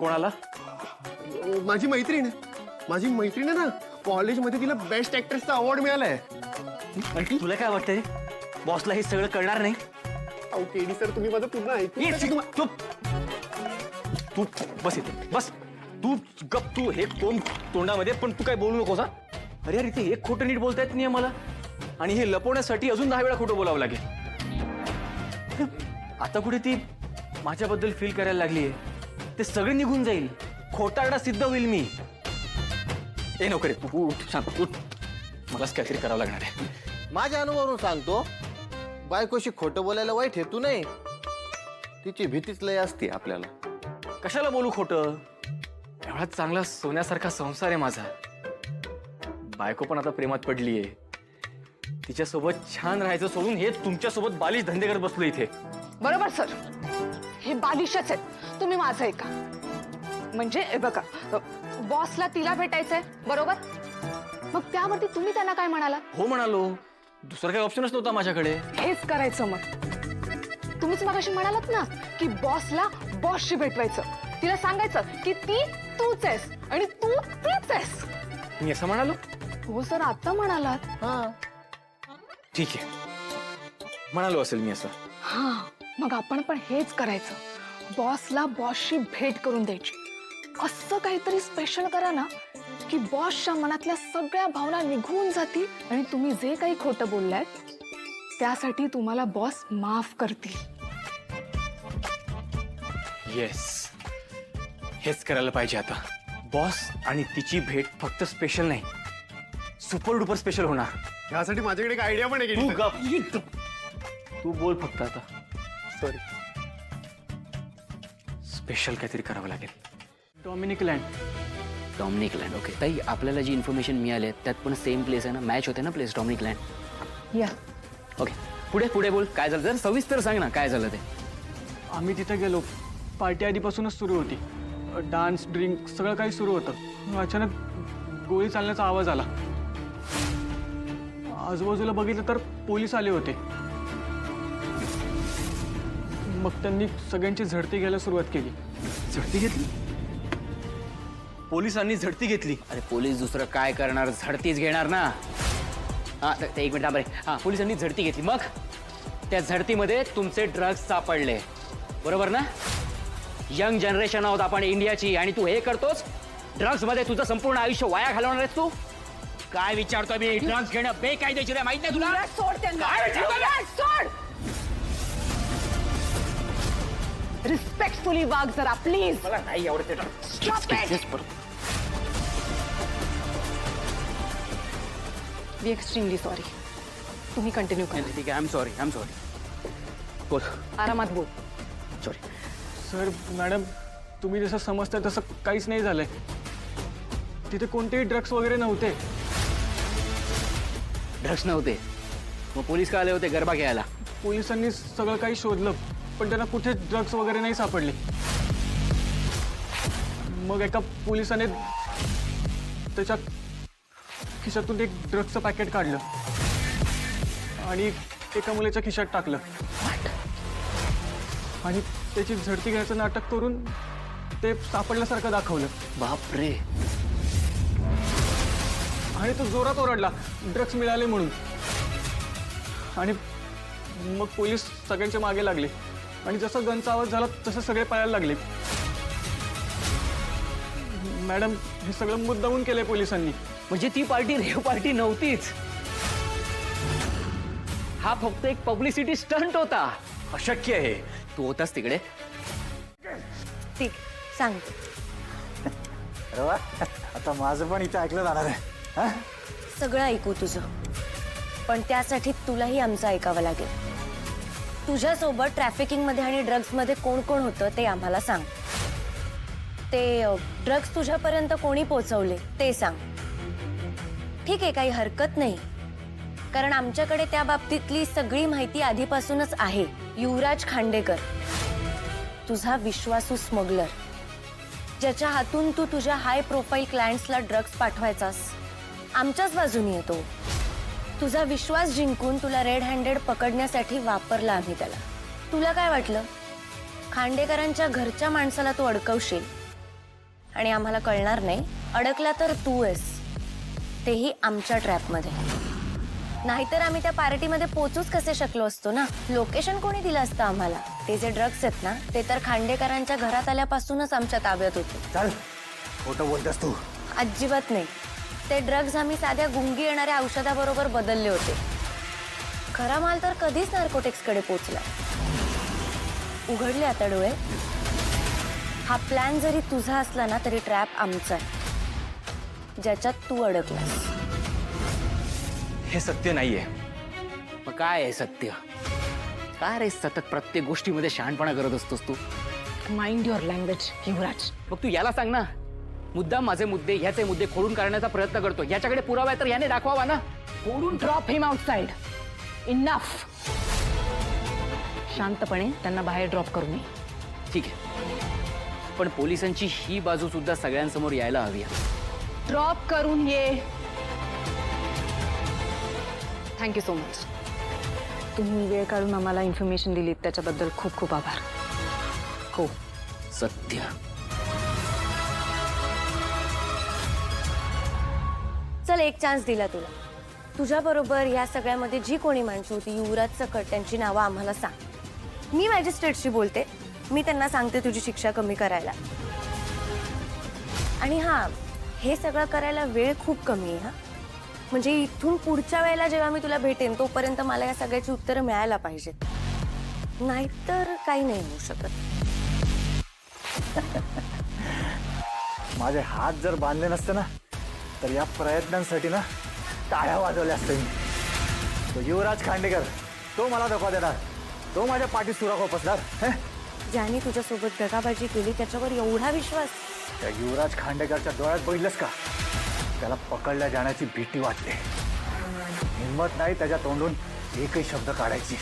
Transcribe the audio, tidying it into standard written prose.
कोणाला? माझी मैत्रीण आहे ना, कॉलेजमध्ये तिला बेस्ट ऍक्ट्रेसचा अवॉर्ड मिळालाय. आणि तुला काय वाटतंय बॉसला हे सगळं कळणार नाही? अहो केडी सर, तुम्ही माझं पूर्ण ऐकून तू बस इथे बस. तू गप. तू हे कोण तोंडामध्ये, पण तू काय बोलू नकोस. अरे यार, इथे एक खोटं नीट बोलता येत नाही मला, आणि हे लपवण्यासाठी अजून 10 वेळा खोटं बोलावं लागेल. आता कुठे ती माझ्याबद्दल फील करायला लागलीये, ते सगळे निघून जाईल, खोटारडा सिद्ध होईल मी. ए नोकरे, तू उठ, शांत उठ. मलाच काहीतरी करावं लागणार आहे. माझ्या अनुभवावरून सांगतो, बायकोशी खोटं बोलायला वाईट हेतू नाही, तिची भीतीच लय असते आपल्याला. कशाला बोलू खोटं? एवढा चांगला सोन्यासारखा संसार आहे माझा. बायको पण आता प्रेमात पडलीये. तिच्यासोबत छान राहायचं सोडून हे तुमच्यासोबत बालिश धंदे करत बसलो इथे. बरोबर सर, हे बालिशच आहेत. तुम्ही माझं ऐका. म्हणजे हे बघा, बॉसला तिला भेटायचंय बरोबर, मग त्यावरती तुम्ही त्यांना काय म्हणाला? हो म्हणालो, दुसरा काही ऑप्शनच नव्हता माझ्याकडे. हेच करायचं. मग तुम्हीच मगाशी म्हणालात ना की बॉसला बॉसशी भेटवायचं, तिला सांगायचं की ती तूच आहेस आणि तू तीच आहेस. मी असं म्हणालो? हो सर, आता म्हणालात. हा, ठीक आहे, म्हणालो असेल मी असं. हा, मग आपण पण हेच करायचं. बॉसला बॉसशी भेट करून द्यायची. असं काहीतरी स्पेशल करा ना की बॉसच्या मनातल्या सगळ्या भावना निघून जातील आणि तुम्ही जे काही खोटं बोललाय त्यासाठी तुम्हाला बॉस माफ करतील. येस, हेच करायला पाहिजे आता. बॉस आणि तिची भेट फक्त स्पेशल नाही, सुपर डुपर स्पेशल होणार. ह्यासाठी माझ्याकडे एक आयडिया पण आहे तू केडी सर. गप. तू बोल फक्त आता. सॉरी. स्पेशल काहीतरी करावं लागेल. Dominic land. ओके ताई, आपल्याला जी इन्फॉर्मेशन मिळाली आहे त्यात पण सेम प्लेस आहे ना, मॅच होते ना प्लेस, डॉमिनिक लँड. या. ओके, पुढे पुढे बोल, काय झालं जर सविस्तर सांग ना, काय झालं ते. आम्ही तिथे गेलो. पार्टी आधीपासूनच सुरू होती. डान्स, ड्रिंक सगळं काही सुरू होतं. अचानक गोळी चालण्याचा आवाज आला. आजूबाजूला बघितलं तर पोलीस आले होते. मग त्यांनी सगळ्यांची झडती घ्यायला सुरुवात केली. झडती घेतली? पोलिसांनी झडती घेतली? अरे पोलीस दुसरं काय करणार, झडतीच घेणार ना. हां, ते एक मिनिट थांब रे. हां, पोलिसांनी झडती घेतली, मग त्या झडतीमध्ये तुमचे ड्रग्ज सापडले, बरोबर ना? यंग जनरेशन आहोत आपण इंडियाची, आणि तू हे करतोस, ड्रग्जमध्ये तुझं संपूर्ण आयुष्य वाया घालवणार आहेस तू. काय विचारतोय मी? ड्रग्ज घेणं बेकायदेशीर आहे, माहित नाही तुला? सोड त्यांना. सोड. रिस्पेक्टफुली वाग जरा प्लीज. मला नाही आवडते. Stop it. We extremely sorry. तुम्ही कंटिन्यू करा. ठीक आहे, आय एम सॉरी. बोल. आरामात बोल. सॉरी. सर, मॅडम, तुम्ही जसं समजताय तसं काहीच नाही झालंय. तिथे कोणतेही ड्रग्स वगैरे नव्हते. ड्रग्स नव्हते? मग पोलीस का आले होते गरबा घ्यायला? पोलिसांनी सगळं काही शोधलं, पण त्यांना कुठे ड्रग्स वगैरे नाही सापडले. मग एका पोलिसाने त्याच्या खिशातून एक ड्रग्सचं पॅकेट काढलं आणि एका मुलीच्या खिशात टाकलं आणि त्याची झडती घ्यायचं नाटक करून ते सापडल्यासारखं दाखवलं. बापरे. आणि तो जोरात ओरडला ड्रग्स मिळाले म्हणून. आणि मग पोलीस सगळ्यांच्या मागे लागले आणि जसं गनचा आवाज झाला तसं सगळे पळायला लागले. मॅडम, हे सगळं मुद्दामून केलंय पोलिसांनी. म्हणजे ती पार्टी रेव पार्टी नव्हतीच, हा फक्त एक पब्लिसिटी स्टंट होता. अशक्य आहे. तू होतास तिकडे? ठीक, सांग. अरे वा, आता माझं पण इथे ऐकलं जाणार आहे. सगळं ऐकू तुझं, पण त्यासाठी तुलाही आमचं ऐकावं लागेल. तुझ्यासोबत ट्रॅफिकिंगमध्ये आणि ड्रग्समध्ये कोण कोण होतं ते आम्हाला सांग. ते ड्रग्स तुझ्यापर्यंत कोणी पोहोचवले ते सांग. ठीक आहे, काही हरकत नाही, कारण आमच्याकडे त्या बाबतीतली सगळी माहिती आधीपासूनच आहे. युवराज खांडेकर, तुझा विश्वासू स्मगलर, ज्याच्या हातून तू तुझ्या हाय प्रोफाईल क्लायंट्सला ड्रग्स पाठवायचास, आमच्याच बाजूने येतो. तुझा विश्वास जिंकून तुला रेड हँडेड पकडण्यासाठी वापरला आम्ही त्याला. तुला काय वाटलं खांडेकरांच्या घरच्या माणसाला तू अडकवशील आणि आम्हाला कळणार नाही, अडकला तर तू आहेस, तेही आमच्या ट्रॅपमध्ये. नाहीतर आम्ही त्या पार्टीमध्ये पोचूच कसे शकलो असतो ना. लोकेशन कोणी दिलं असतं आम्हाला? ते जे ड्रग्स आहेत ना, ते तर खांडेकरांच्या घरात आल्यापासूनच आमच्या ताब्यात होते. चल खोटं बोलतेस तू. अजिबात नाही. ते ड्रग्ज आम्ही साध्या गुंगी येणाऱ्या औषधाबरोबर बदलले होते. खरा माल तर कधीच नार्कोटिक्सकडे पोचला. उघडले आता डोळे. हा प्लॅन जरी तुझा असला ना तरी ट्रॅप आमचा आहे, ज्याच्यात तू अडकलास. हे सत्य नाहीये. मग काय आहे सत्य? काय रे सतत प्रत्येक गोष्टीमध्ये शहाणपणा करत असतोस तू? माइंड युअर लँग्वेज युवराज. मग तू याला सांग ना, मुद्दाम माझे मुद्दे ह्याचे मुद्दे खोडून काढण्याचा प्रयत्न करतो. याच्याकडे पुरावा आहे तर याने दाखवावा ना. खोडून ड्रॉप हिम आउटसाइड. इनफ. शांतपणे त्यांना बाहेर ड्रॉप करू नये. ठीक आहे, पण पोलिसांची ही बाजू सुद्धा सगळ्यांसमोर यायला हवी. ड्रॉप करून ये. Thank you so much. तुम्ही वेळ काढून आम्हाला इन्फॉर्मेशन दिलीत त्याच्याबद्दल खूप खूप आभार. हो, सत्य. चल, एक चान्स दिला तुला. तुझ्या बरोबर या सगळ्यामध्ये जी कोणी माणसं होती, युवराज सकट, त्यांची नावं आम्हाला सांग. मी मॅजिस्ट्रेटशी बोलते, मी त्यांना सांगते तुझी शिक्षा कमी करायला. आणि हां, हे सगळं करायला वेळ खूप कमी आहे. हां, म्हणजे इथून पुढच्या वेळेला जेव्हा मी तुला भेटेन तोपर्यंत मला या सगळ्याची उत्तरं मिळायला पाहिजेत. नाहीतर काही नाही होऊ शकत. माझे हात जर बांधले नसते ना तर या प्रयत्नांसाठी ना टाळ्या वाजवल्या असते मी. तो युवराज खांडेकर, तो मला धोका देणार, तो माझ्या पाठीत सुरा खोपसणार. ज्याने तुझ्यासोबत दगाबाजी केली त्याच्यावर एवढा विश्वास. त्या युवराज खांडेकरच्या डोळ्यात बघितलंस का? त्याला पकडल्या जाण्याची भीती वाटते. हिंमत नाही त्याच्या तोंडून एकही शब्द काढायची.